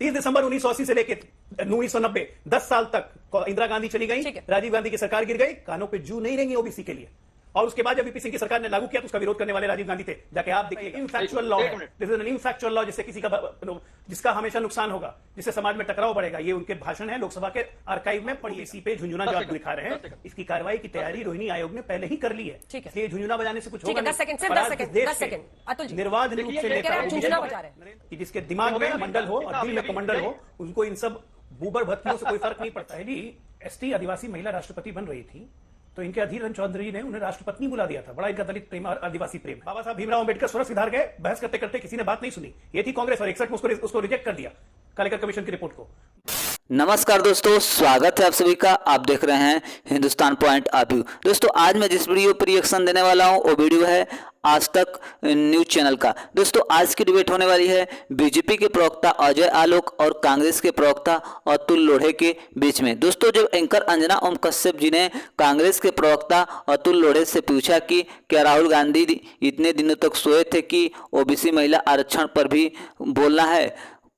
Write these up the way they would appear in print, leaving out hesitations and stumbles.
30 दिसंबर 1980 से लेकर 1990 10 साल तक इंदिरा गांधी चली गई, राजीव गांधी की सरकार गिर गई, कानों पे जू नहीं रहेंगी ओबीसी के लिए। और उसके बाद जब वीपी सिंह की सरकार ने लागू किया तो उसका विरोध करने वाले राजीव गांधी थे। जाके आप देखिए, इनफैक्चुअल लॉ है, दिस इज एन इनफैक्चुअल लॉ, जिससे किसी का जिसका हमेशा नुकसान होगा, जिससे समाज में टकराव बढ़ेगा। ये उनके भाषण है, लोकसभा के आर्काइव में पढ़िए। इसी पे झुंझुना जो आप दिखा रहे हैं, इसकी कार्रवाई की तैयारी रोहिणी आयोग ने पहले ही कर ली है। ये झुंझुना बजाने से कुछ होगा नहीं। निर्वाध रूप से लेकर कि जिसके दिमाग में मंडल हो और दिल में कमंडल हो, उनको इन सब बूबर भत्तियों से कोई फर्क नहीं पड़ता है। जी एसटी आदिवासी महिला राष्ट्रपति बन रही थी तो इनके अधीर रंजन चौधरी ने उन्हें राष्ट्रपत्नी बुला दिया था। बड़ा इनका दलित प्रेम और आदिवासी प्रेम। बाबा साहब भीमराव अम्बेडकर स्वरः सुधार गए, बहस करते करते किसी ने बात नहीं सुनी। ये थी कांग्रेस और 61 में उसको रिजेक्ट कर दिया कालेकर कमीशन की रिपोर्ट को। नमस्कार दोस्तों, स्वागत है आप सभी का। आप देख रहे हैं हिंदुस्तान पॉइंट ऑफ व्यू। दोस्तों आज मैं जिस वीडियो पर रिएक्शन देने वाला हूं वो वीडियो है आज तक न्यूज चैनल का। दोस्तों आज की डिबेट होने वाली है बीजेपी के प्रवक्ता अजय आलोक और कांग्रेस के प्रवक्ता अतुल लोढ़े के बीच में। दोस्तों जब एंकर अंजना ओम कश्यप जी ने कांग्रेस के प्रवक्ता अतुल लोढ़े से पूछा कि क्या राहुल गांधी इतने दिनों तक सोए थे कि ओबीसी महिला आरक्षण पर भी बोलना है।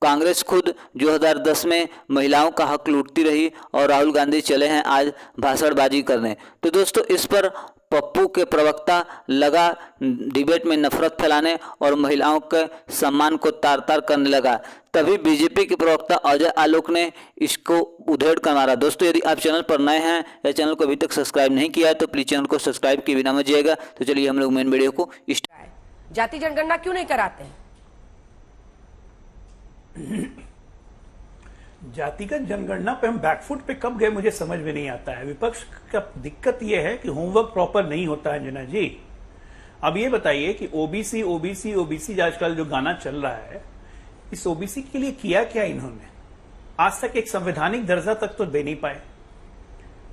कांग्रेस खुद 2010 में महिलाओं का हक लूटती रही और राहुल गांधी चले हैं आज भाषणबाजी करने। तो दोस्तों इस पर पप्पू के प्रवक्ता लगा डिबेट में नफरत फैलाने और महिलाओं के सम्मान को तार तार करने लगा। तभी बीजेपी के प्रवक्ता अजय आलोक ने इसको उधेड़ कर मारा। दोस्तों यदि आप चैनल पर नए हैं या चैनल को अभी तक सब्सक्राइब नहीं किया है तो प्लीज चैनल को सब्सक्राइब किए बिना मत जाइएगा। तो चलिए हम लोग मेन वीडियो को जाति जनगणना क्यों नहीं कराते हैं? जातिगत जनगणना पे हम बैकफुट पे कब गए मुझे समझ में नहीं आता है। विपक्ष का दिक्कत यह है कि होमवर्क प्रॉपर नहीं होता है अंजना जी। अब ये बताइए कि ओबीसी ओबीसी ओबीसी आजकल जो गाना चल रहा है, इस ओबीसी के लिए किया क्या इन्होंने? आज तक एक संवैधानिक दर्जा तक तो दे नहीं पाए।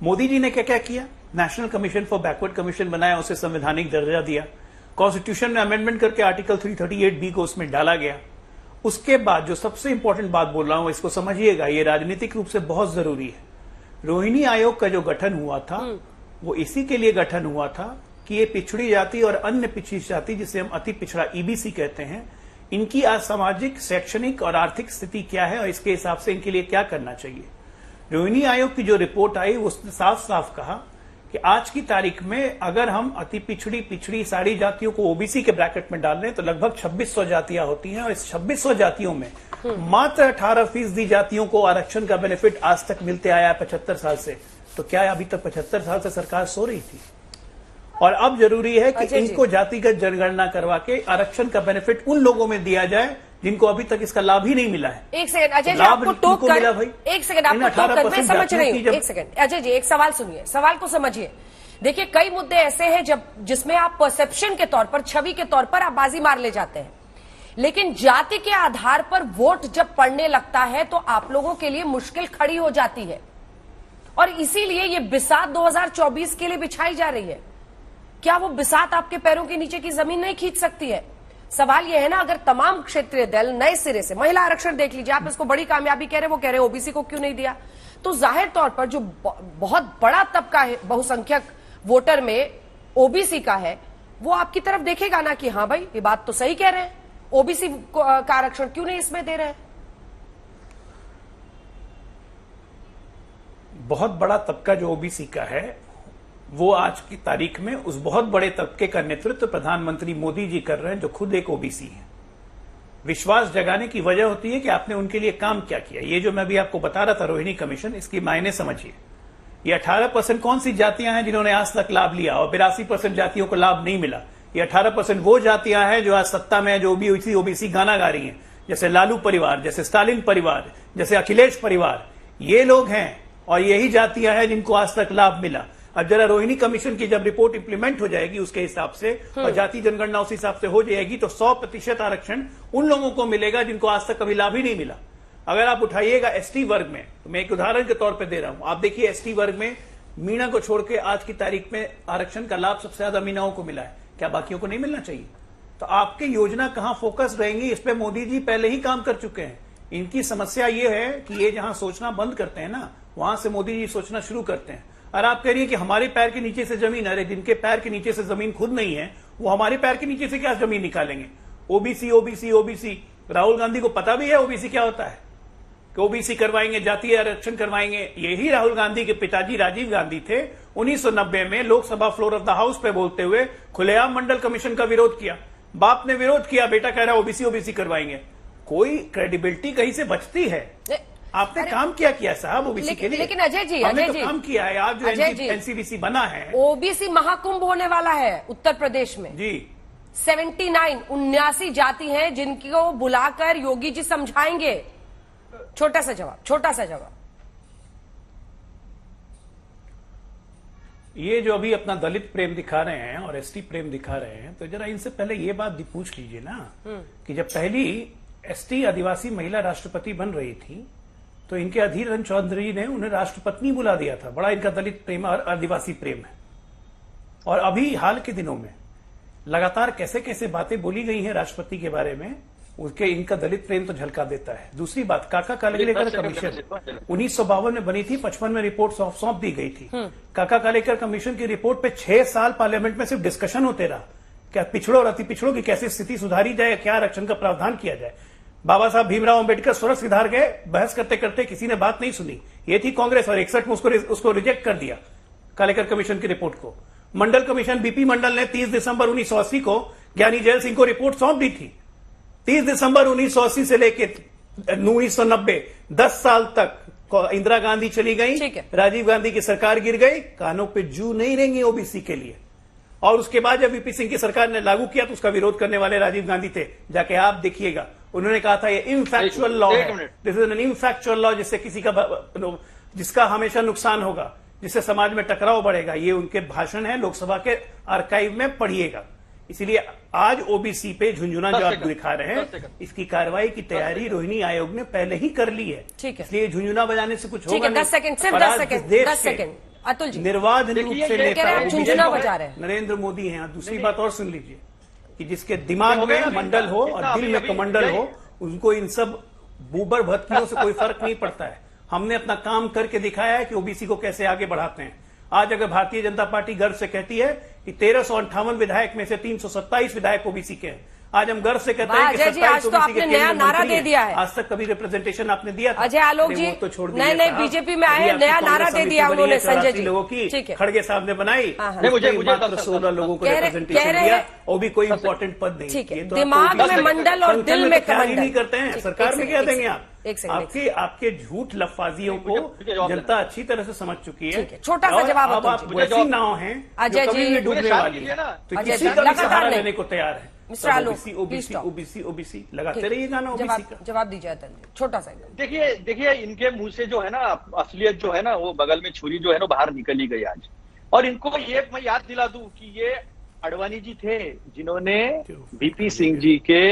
मोदी जी ने क्या क्या किया? National commission for backward commission बनाया, उसे संवैधानिक दर्जा दिया, कॉन्स्टिट्यूशन में अमेंडमेंट करके आर्टिकल 338B को उसमें डाला गया। उसके बाद जो सबसे इंपॉर्टेंट बात बोल रहा हूं इसको समझिएगा, ये राजनीतिक रूप से बहुत जरूरी है। रोहिणी आयोग का जो गठन हुआ था वो इसी के लिए गठन हुआ था कि ये पिछड़ी जाति और अन्य पिछड़ी जाति, जिसे हम अति पिछड़ा ईबीसी कहते हैं, इनकी आज सामाजिक, शैक्षणिक और आर्थिक स्थिति क्या है और इसके हिसाब से इनके लिए क्या करना चाहिए। रोहिणी आयोग की जो रिपोर्ट आई उसने साफ साफ कहा कि आज की तारीख में अगर हम अति पिछड़ी सारी जातियों को ओबीसी के ब्रैकेट में डाल रहे हैं तो लगभग 2600 जातियां होती हैं और इस 2600 जातियों में मात्र 18% जातियों को आरक्षण का बेनिफिट आज तक मिलते आया है 75 साल से। तो क्या अभी तक 75 साल से सरकार सो रही थी? और अब जरूरी है कि इनको जातिगत जनगणना करवा के आरक्षण का बेनिफिट उन लोगों में दिया जाए जिनको अभी तक इसका लाभ ही नहीं मिला है। एक सेकंड अजय जी, आपको टोक कर, एक सेकंड आपको टोक कर, मैं समझ रही हूँ। एक सेकंड अजय जी, एक सवाल सुनिए, सवाल को समझिए। देखिए कई मुद्दे ऐसे हैं जिसमें आप परसेप्शन के तौर पर, छवि के तौर पर आप बाजी मार ले जाते हैं, लेकिन जाति के आधार पर वोट जब पड़ने लगता है तो आप लोगों के लिए मुश्किल खड़ी हो जाती है और इसीलिए ये बिसात 2024 के लिए बिछाई जा रही है। क्या वो बिसात आपके पैरों के नीचे की जमीन नहीं खींच सकती है? सवाल यह है ना, अगर तमाम क्षेत्रीय दल नए सिरे से, महिला आरक्षण देख लीजिए, आप इसको बड़ी कामयाबी कह रहे हैं, वो कह रहे हैं ओबीसी को क्यों नहीं दिया, तो जाहिर तौर पर जो बहुत बड़ा तबका है बहुसंख्यक वोटर में ओबीसी का है, वो आपकी तरफ देखेगा ना कि हाँ भाई ये बात तो सही कह रहे हैं, ओबीसी का आरक्षण क्यों नहीं इसमें दे रहे हैं। बहुत बड़ा तबका जो ओबीसी का है वो आज की तारीख में उस बहुत बड़े तबके का नेतृत्व प्रधानमंत्री मोदी जी कर रहे हैं जो खुद एक ओबीसी है। विश्वास जगाने की वजह होती है कि आपने उनके लिए काम क्या किया। ये जो मैं भी आपको बता रहा था रोहिणी कमीशन, इसकी मायने समझिए। ये 18% कौन सी जातियां हैं जिन्होंने आज तक लाभ लिया और 82% जातियों को लाभ नहीं मिला। ये 18% वो जातियां हैं जो आज सत्ता में है, जो भी ओबीसी गाना गा रही हैं, जैसे लालू परिवार, जैसे स्टालिन परिवार, जैसे अखिलेश परिवार, ये लोग हैं और यही जातियां हैं जिनको आज तक लाभ मिला। अब जरा रोहिणी कमीशन की जब रिपोर्ट इंप्लीमेंट हो जाएगी उसके हिसाब से और जाति जनगणना उस हिसाब से हो जाएगी तो 100% आरक्षण उन लोगों को मिलेगा जिनको आज तक कभी लाभ ही नहीं मिला। अगर आप उठाइएगा एसटी वर्ग में, तो मैं एक उदाहरण के तौर पे दे रहा हूं, आप देखिए एसटी वर्ग में मीणा को छोड़ के आज की तारीख में आरक्षण का लाभ सबसे ज्यादा मीणाओं को मिला है। क्या बाकियों को नहीं मिलना चाहिए? तो आपकी योजना कहां फोकस रहेंगी, इस पे मोदी जी पहले ही काम कर चुके हैं। इनकी समस्या ये है कि ये जहां सोचना बंद करते हैं ना, वहां से मोदी जी सोचना शुरू करते हैं। और आप कह रही है कि हमारे पैर के नीचे से जमीन, अरे जिनके पैर के नीचे से जमीन खुद नहीं है वो हमारे पैर के नीचे से क्या जमीन निकालेंगे? OBC OBC OBC, Rahul Gandhi को पता भी है ओबीसी क्या होता है। कि ओबीसी करवाएंगे, जातीय आरक्षण करवाएंगे। यही राहुल गांधी के पिताजी राजीव गांधी थे, 1990 में Lok Sabha floor of the house पे बोलते हुए खुलेआम मंडल कमीशन का विरोध किया। बाप ने विरोध किया, बेटा कह रहा है ओबीसी करवाएंगे। कोई क्रेडिबिलिटी कहीं से बचती है? आपने काम किया साहब ओबीसी के लिए। लेकिन अजय जी, हमने तो काम किया है। आज जो एनसीबीसी बना है, ओबीसी महाकुंभ होने वाला है उत्तर प्रदेश में जी। 79 जाति हैं जिनको बुलाकर योगी जी समझाएंगे। छोटा सा जवाब। ये जो अभी अपना दलित प्रेम दिखा रहे हैं और एसटी प्रेम दिखा रहे हैं, तो जरा इनसे पहले ये बात भी पूछ लीजिए ना कि जब पहली एसटी आदिवासी महिला राष्ट्रपति बन रही थी तो इनके अधीर रंजन चौधरी ने उन्हें राष्ट्रपत्नी बुला दिया था। बड़ा इनका दलित प्रेम और आदिवासी प्रेम है। और अभी हाल के दिनों में लगातार कैसे कैसे बातें बोली गई हैं राष्ट्रपति के बारे में, उसके इनका दलित प्रेम तो झलका देता है। दूसरी बात, काका कालेकर कमीशन 1952 में बनी थी, 55 में रिपोर्ट सौंप दी गई थी। काका कालेकर कमीशन की रिपोर्ट पे 6 साल पार्लियामेंट में सिर्फ डिस्कशन होते रहा, क्या पिछड़ों और अति पिछड़ों की कैसे स्थिति सुधारी जाए, क्या आरक्षण का प्रावधान किया जाए। बाबा साहब भीमराव अंबेडकर स्वर्ग सिधार गए, बहस करते करते किसी ने बात नहीं सुनी। ये थी कांग्रेस, और 61 में उसको रिजेक्ट कर दिया कालेकर कमीशन की रिपोर्ट को। मंडल कमीशन बीपी मंडल ने 30 दिसंबर 1980 को ज्ञानी जैल सिंह को रिपोर्ट सौंप दी थी। 30 दिसंबर 1980 से लेकर 1990 10 साल तक इंदिरा गांधी चली गई, राजीव गांधी की सरकार गिर गई, कानों पे जू नहीं रहेंगे ओबीसी के लिए। और उसके बाद जब वीपी सिंह की सरकार ने लागू किया तो उसका विरोध करने वाले राजीव गांधी थे। जाके आप देखिएगा, उन्होंने कहा था ये इनफैक्चुअल लॉ है, दिस इज एन इनफैक्चुअल लॉ, जिससे जिसका हमेशा नुकसान होगा, जिससे समाज में टकराव बढ़ेगा। ये उनके भाषण है, लोकसभा के आर्काइव में पढ़िएगा। इसीलिए आज ओबीसी पे झुंझुना जो आप दिखा रहे हैं, इसकी कार्रवाई की तैयारी रोहिणी आयोग ने पहले ही कर ली है। इसलिए झुंझुना बजाने से कुछ होगा नहीं। 10 सेकंड अतुल जी, निर्वाध रूप से नेता झुंझुना बजा रहे हैं नरेंद्र मोदी हैं। दूसरी बात और सुन लीजिए कि जिसके दिमाग में मंडल हो और दिल में कमंडल हो, उनको इन सब बूबर भत्तियों से कोई फर्क नहीं पड़ता है। हमने अपना काम करके दिखाया है कि ओबीसी को कैसे आगे बढ़ाते हैं। आज अगर भारतीय जनता पार्टी गर्व से कहती है कि 1358 विधायक में से 327 विधायक ओबीसी के हैं, आज हम गर्व से कहते हैं कि 27 ओबीसी के नया नारा दे दिया है। आज तक कभी रिप्रेजेंटेशन आपने दिया था? अजय आलोक जी तो छोड़ नए बीजेपी में आए, नया नारा दे दिया उन्होंने संजय जी। लोगों की खड़गे साहब ने बनाई, मुझे 16 लोगों को रिप्रेजेंटेशन दिया, वो भी कोई इंपॉर्टेंट पद नहीं। दिमाग में मंडल और दिल में कमंडल नहीं करते हैं। सरकार में क्या देंगे आप? आपके झूठ लफाजियों को जनता अच्छी तरह से समझ चुकी है। छोटा सा जवाब, अब आप वैसी नाव हैं अजय जी डूबने वाली है, तो किसी का भी सहारा लेने को तैयार है। मिस्टर आलोक, ओबीसी लगाते रहिएगा ना ओबीसी का। जवाब दीजिए छोटा सा। देखिए इनके मुंह से जो है ना असलियत जो है ना, वो बगल में छुरी जो है ना बाहर निकल ही गई आज। और इनको ये मैं याद दिला दूं कि ये अडवाणी जी थे जिन्होंने वीपी सिंह जी के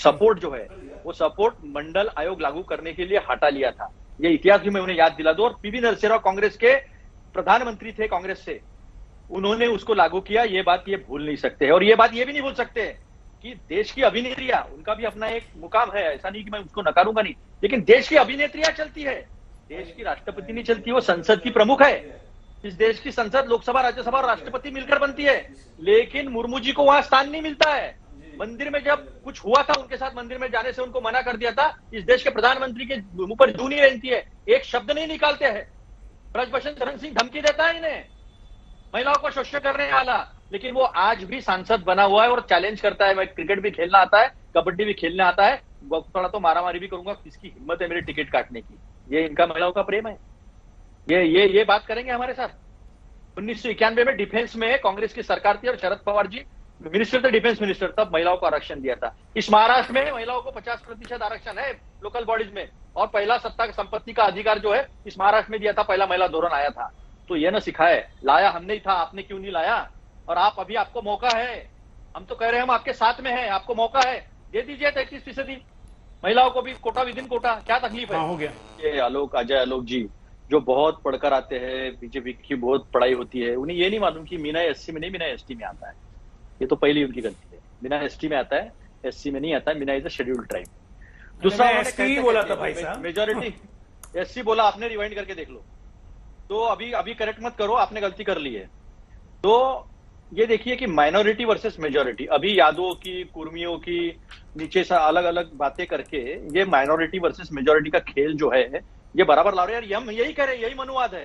सपोर्ट जो है वो सपोर्ट मंडल आयोग लागू करने के लिए हटा लिया था। ये इतिहास भी मैं उन्हें याद दिला दूं। और पीवी नरसिम्हा राव कांग्रेस के प्रधानमंत्री थे कांग्रेस से, उन्होंने उसको लागू किया। ये बात ये भूल नहीं सकते। और ये बात ये भी नहीं भूल सकते कि देश की अभिनेत्रियां, उनका भी अपना एक मुकाम है, ऐसा नहीं कि मैं उसको नकारूंगा नहीं, लेकिन देश की अभिनेत्रियां चलती है, देश की राष्ट्रपति नहीं चलती। वो संसद की प्रमुख है। इस देश की संसद लोकसभा, राज्यसभा और राष्ट्रपति मिलकर बनती है, लेकिन मुर्मू जी को वहां स्थान नहीं मिलता है। मंदिर में जब कुछ हुआ था उनके साथ, मंदिर में जाने से उनको मना कर दिया था। इस देश के प्रधानमंत्री के मुंह पर जू नहीं रहती है, एक शब्द नहीं निकालते हैं। ब्रजभूषण शरण सिंह धमकी देता है इन्हें, महिलाओं को शोषण करने वाला, लेकिन वो आज भी सांसद बना हुआ है और चैलेंज करता है। मैं क्रिकेट भी खेलना आता है, कबड्डी भी खेलने आता है, थोड़ा तो मारामारी भी करूंगा, किसकी हिम्मत है मेरी टिकट काटने की। ये इनका महिलाओं का प्रेम है। ये बात करेंगे हमारे साथ। 1991 में डिफेंस में कांग्रेस की सरकार थी और शरद पवार जी मिनिस्टर थे, डिफेंस मिनिस्टर, तब महिलाओं को आरक्षण दिया था। इस महाराष्ट्र में महिलाओं को 50% आरक्षण है लोकल बॉडीज में, और पहला सत्ता संपत्ति का अधिकार जो है इस महाराष्ट्र में दिया था, पहला महिला धोरण आया था। तो ये ना सिखाए, लाया हमने ही था, आपने क्यों नहीं लाया। और आप अभी, आपको मौका है, हम तो कह रहे हैं हम आपके साथ में हैं, आपको मौका है, दे दीजिए 33% महिलाओं को भी कोटा विदिन कोटा। क्या तकलीफ है? हो गया। ये अजय आलोक जी जो बहुत पढ़कर आते हैं, बीजेपी की बहुत पढ़ाई होती है, उन्हें ये नहीं मालूम कि मीना एससी में नहीं, मीना एसटी में आता है। ये तो पहली उनकी गलती है। मीना एसटी में आता है, एससी में नहीं आता है। Meena is a scheduled tribe. दूसरा एसटी बोला था भाई साहब, मेजोरिटी एससी बोला, आपने रिवाइंड करके देख लो। तो अभी करेक्ट मत करो, आपने गलती कर ली है। तो ये देखिए कि माइनॉरिटी वर्सेस मेजॉरिटी, अभी यादवों की, कुर्मियों की, नीचे से अलग अलग बातें करके ये माइनॉरिटी वर्सेस मेजॉरिटी का खेल जो है ये बराबर ला रहे हैं। यार हम यही करें, यही मनुवाद है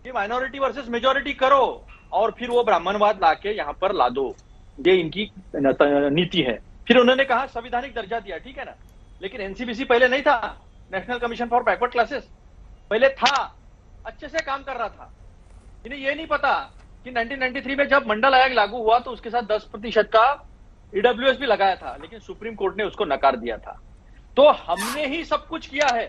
कि माइनॉरिटी वर्सेस मेजॉरिटी करो और फिर वो ब्राह्मणवाद लाके यहाँ पर ला दो, ये इनकी नीति है। फिर उन्होंने कहा संवैधानिक दर्जा दिया, ठीक है ना, लेकिन एनसीबीसी पहले नहीं था, national commission for backward classes पहले था, अच्छे से काम कर रहा था। इन्हें ये नहीं पता कि 1993 में जब मंडल आयोग लागू हुआ तो उसके साथ 10% का ईडब्ल्यूएस भी लगाया था, लेकिन सुप्रीम कोर्ट ने उसको नकार दिया था। तो हमने ही सब कुछ किया है।